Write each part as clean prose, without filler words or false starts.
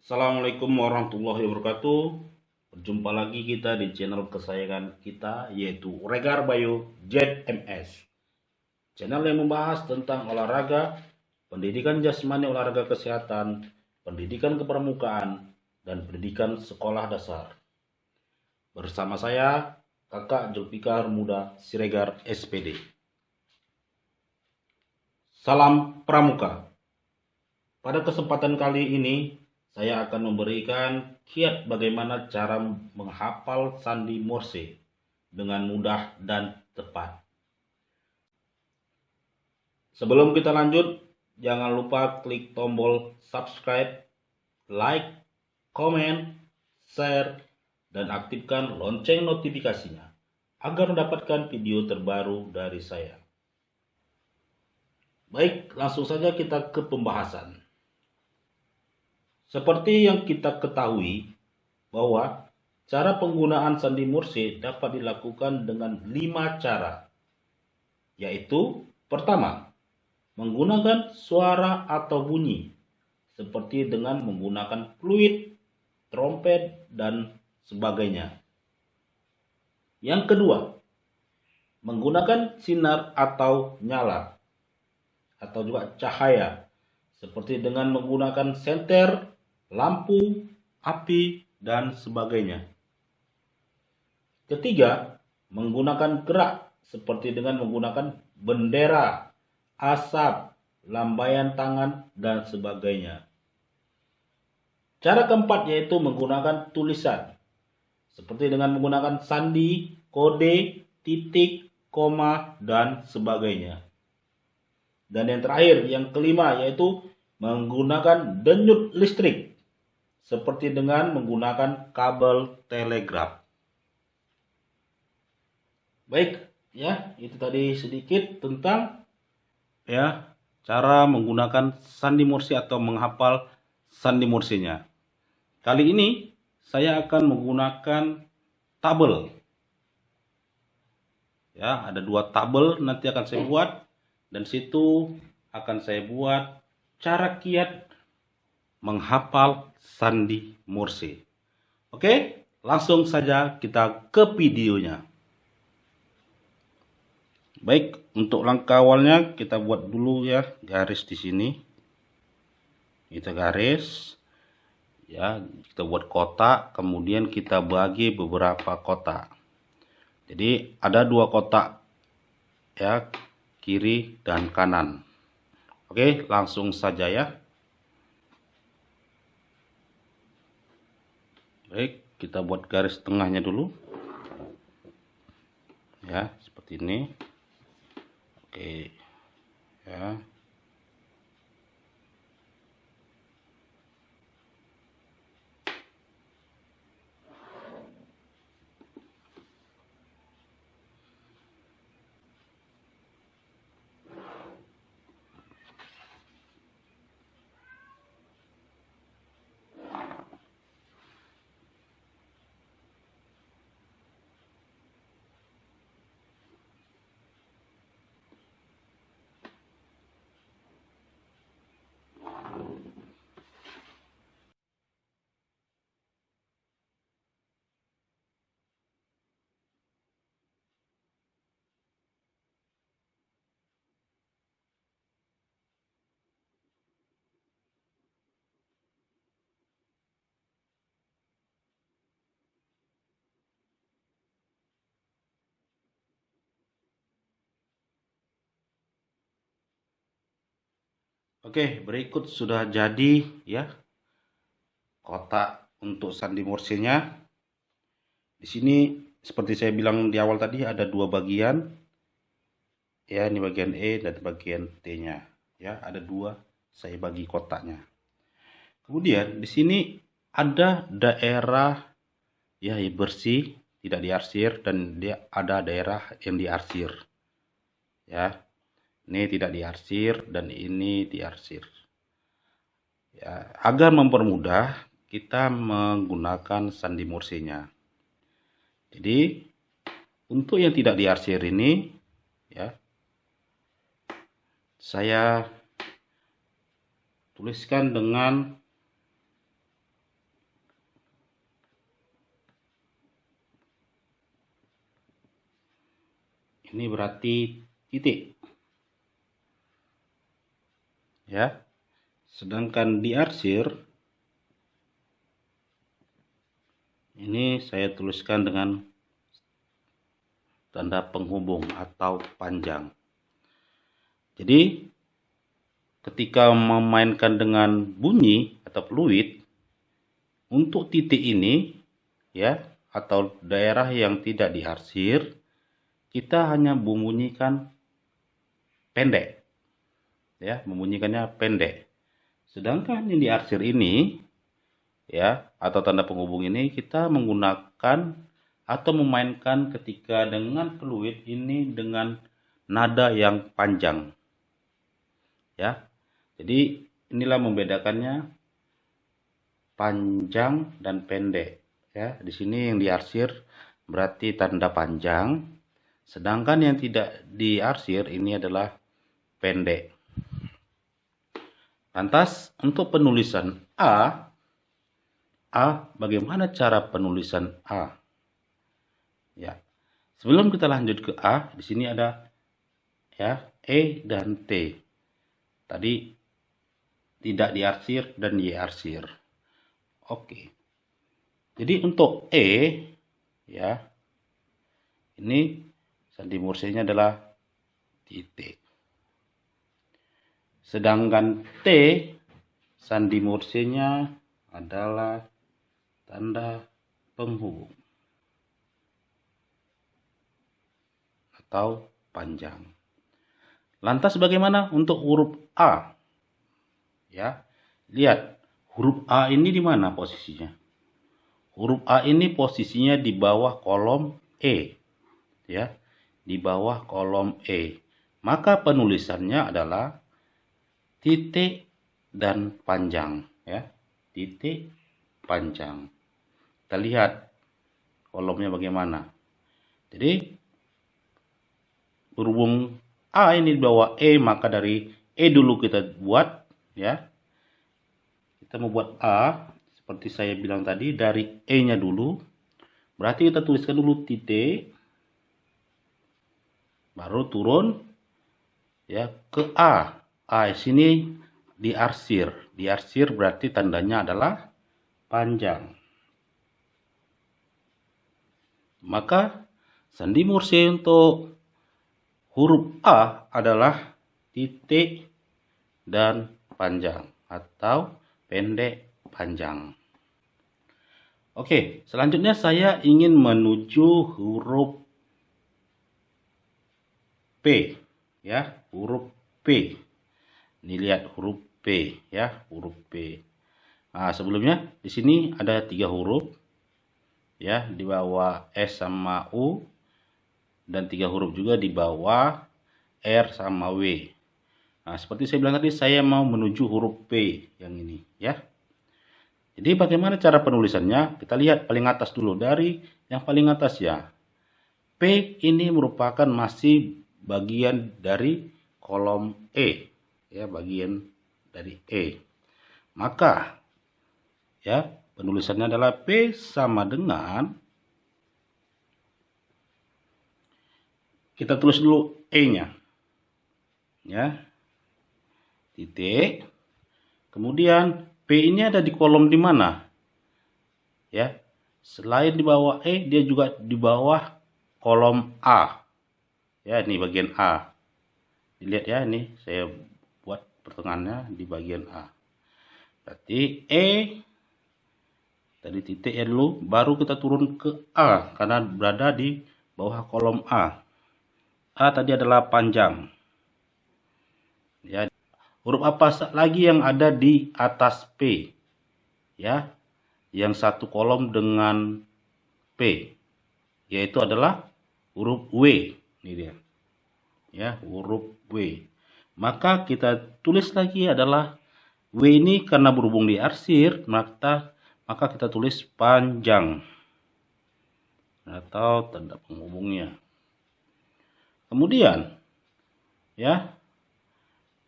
Assalamualaikum warahmatullahi wabarakatuh. Berjumpa lagi kita di channel kesayangan kita, yaitu Regar Bayu ZMS. Channel yang membahas tentang olahraga, pendidikan jasmani, olahraga kesehatan, pendidikan kepramukaan, dan pendidikan sekolah dasar. Bersama saya, Kakak Zulfikar Muda Siregar SPD. Salam Pramuka. Pada kesempatan kali ini, saya akan memberikan kiat bagaimana cara menghafal sandi Morse dengan mudah dan tepat. Sebelum kita lanjut, jangan lupa klik tombol subscribe, like, komen, share, dan aktifkan lonceng notifikasinya agar mendapatkan video terbaru dari saya. Baik, langsung saja kita ke pembahasan. Seperti yang kita ketahui bahwa cara penggunaan sandi Morse dapat dilakukan dengan 5 cara. Yaitu pertama, menggunakan suara atau bunyi seperti dengan menggunakan fluid, trompet, dan sebagainya. Yang kedua, menggunakan sinar atau nyala atau juga cahaya seperti dengan menggunakan senter, lampu, api, dan sebagainya. Ketiga, menggunakan gerak seperti dengan menggunakan bendera, asap, lambaian tangan, dan sebagainya. Cara keempat yaitu menggunakan tulisan seperti dengan menggunakan sandi, kode, titik, koma, dan sebagainya. Dan yang terakhir, yang kelima yaitu menggunakan denyut listrik seperti dengan menggunakan kabel telegraf. Baik, ya, itu tadi sedikit tentang cara menggunakan sandi Morse atau menghafal sandi Morse-nya. Kali ini saya akan menggunakan tabel. Ya, ada 2 tabel nanti akan saya buat, dan situ akan saya buat cara kiat menghafal sandi Morse. Oke, langsung saja kita ke videonya. Baik, untuk langkah awalnya kita buat dulu ya garis di sini. Kita garis, ya, kita buat kotak, kemudian kita bagi beberapa kotak. Jadi ada 2 kotak, ya, kiri dan kanan. Oke, langsung saja ya. Baik, kita buat garis tengahnya dulu. Ya, seperti ini. Oke. Ya. Oke, berikut sudah jadi ya kotak untuk sandi Morse-nya. Di sini seperti saya bilang di awal tadi ada 2 bagian. Ya, ini bagian E dan bagian T-nya. Ya, ada 2, saya bagi kotaknya. Kemudian di sini ada daerah ya bersih, tidak diarsir, dan dia ada daerah yang diarsir. Ya. Ini tidak diarsir dan ini diarsir. Ya, agar mempermudah kita menggunakan sandi Morse-nya. Jadi untuk yang tidak diarsir ini ya saya tuliskan dengan Ini berarti titik. Ya. Sedangkan diarsir ini saya tuliskan dengan tanda penghubung atau panjang. Jadi ketika memainkan dengan bunyi atau fluid, untuk titik ini ya atau daerah yang tidak diarsir, kita hanya membunyikan pendek. Ya, membunyikannya pendek. Sedangkan yang diarsir ini ya atau tanda penghubung ini kita menggunakan atau memainkan ketika dengan fluid ini dengan nada yang panjang. Ya. Jadi inilah membedakannya panjang dan pendek ya. Di sini yang diarsir berarti tanda panjang, sedangkan yang tidak diarsir ini adalah pendek. Lantas untuk penulisan A, bagaimana cara penulisan A? Ya. Sebelum kita lanjut ke A, di sini ada ya E dan T. Tadi tidak diarsir dan diarsir. Oke. Jadi untuk E ya. Ini sandi morsenya adalah titik. Sedangkan T sandi morsenya adalah tanda penghubung atau panjang. Lantas bagaimana untuk huruf A? Ya, lihat huruf A ini di mana posisinya? Huruf A ini posisinya di bawah kolom E. Ya, di bawah kolom E. Maka penulisannya adalah titik dan panjang. Ya, titik panjang. Kita lihat kolomnya bagaimana. Jadi berhubung A ini di bawah E, maka dari E dulu kita buat ya. Kita membuat A seperti saya bilang tadi dari E-nya dulu. Berarti kita tuliskan dulu titik, baru turun ya ke A. A sini diarsir. Diarsir berarti tandanya adalah panjang. Maka sandi Morse untuk huruf A adalah titik dan panjang atau pendek panjang. Oke, selanjutnya saya ingin menuju huruf P ya, huruf P. Ini lihat huruf P ya, huruf P. Nah, sebelumnya di sini ada 3 huruf ya, di bawah S sama U. Dan 3 huruf juga di bawah R sama W. Nah, seperti saya bilang tadi, saya mau menuju huruf P yang ini ya. Jadi bagaimana cara penulisannya? Kita lihat paling atas dulu, dari yang paling atas ya. P ini merupakan masih bagian dari kolom E ya, bagian dari E. Maka ya, penulisannya adalah P sama dengan, kita tulis dulu E-nya. Ya. Titik. Kemudian P ini ada di kolom di mana? Ya. Selain di bawah E, dia juga di bawah kolom A. Ya, ini bagian A. Dilihat ya, ini saya buat pertengahannya di bagian A. Berarti E tadi titik ya dulu, baru kita turun ke A karena berada di bawah kolom A. A tadi adalah panjang. Ya. Huruf apa lagi yang ada di atas P? Ya. Yang satu kolom dengan P. Yaitu adalah huruf W. Ini dia. Ya, huruf W. Maka kita tulis lagi adalah W ini karena berhubung diarsir, maka kita tulis panjang. Atau tanda penghubungnya. Kemudian ya,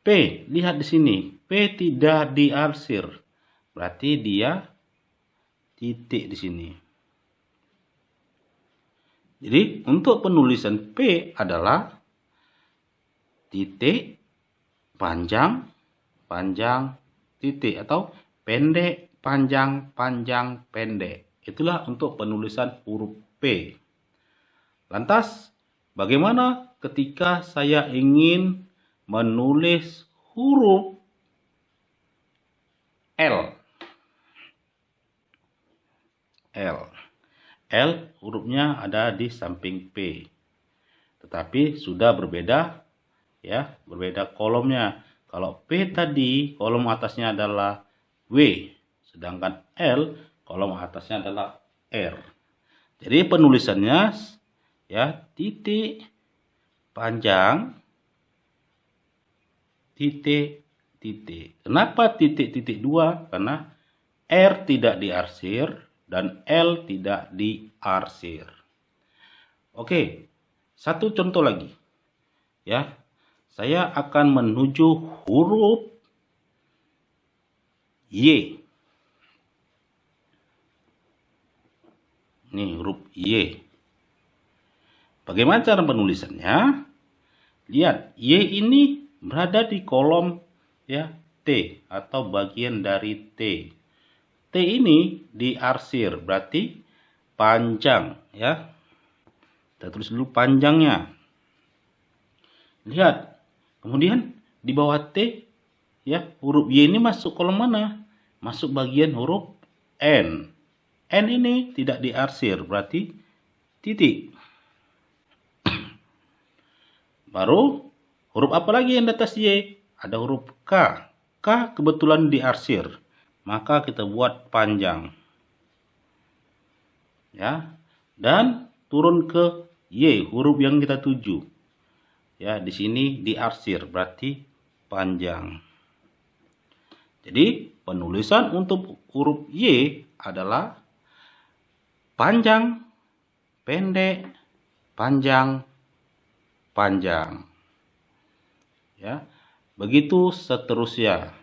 P, lihat di sini, P tidak diarsir. Berarti dia titik di sini. Jadi untuk penulisan P adalah titik, panjang, panjang, titik, atau pendek, panjang, panjang, pendek. Itulah untuk penulisan huruf P. Lantas, bagaimana ketika saya ingin menulis huruf L? L hurufnya ada di samping P. Tetapi sudah berbeda ya, berbeda kolomnya. Kalau P tadi kolom atasnya adalah W, sedangkan L kolom atasnya adalah R. Jadi penulisannya ya, titik, panjang, titik, titik. Kenapa titik, titik 2? Karena R tidak diarsir dan L tidak diarsir. Oke, satu contoh lagi. Ya, saya akan menuju huruf Y. Ini huruf Y. Bagaimana cara penulisannya? Lihat, Y ini berada di kolom ya T atau bagian dari T. T ini diarsir, berarti panjang ya. Kita tulis dulu panjangnya. Lihat, kemudian di bawah T ya, huruf Y ini masuk kolom mana? Masuk bagian huruf N. N ini tidak diarsir, berarti titik. Baru huruf apa lagi yang di atas Y? Ada huruf K. K kebetulan diarsir, maka kita buat panjang. Ya. Dan turun ke Y, huruf yang kita tuju. Ya, di sini diarsir, berarti panjang. Jadi, penulisan untuk huruf Y adalah panjang, pendek, panjang, panjang. Ya, begitu seterusnya.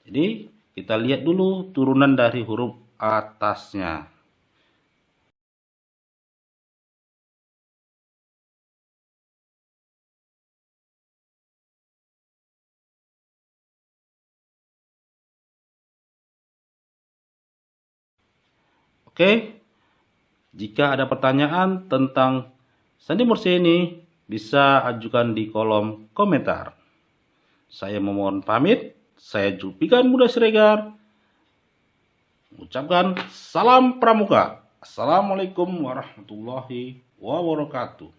Jadi, kita lihat dulu turunan dari huruf atasnya. Oke, jika ada pertanyaan tentang sandi Morse ini, bisa ajukan di kolom komentar. Saya memohon pamit, saya Julfiqar Muda Siregar, ucapkan salam pramuka. Assalamualaikum warahmatullahi wabarakatuh.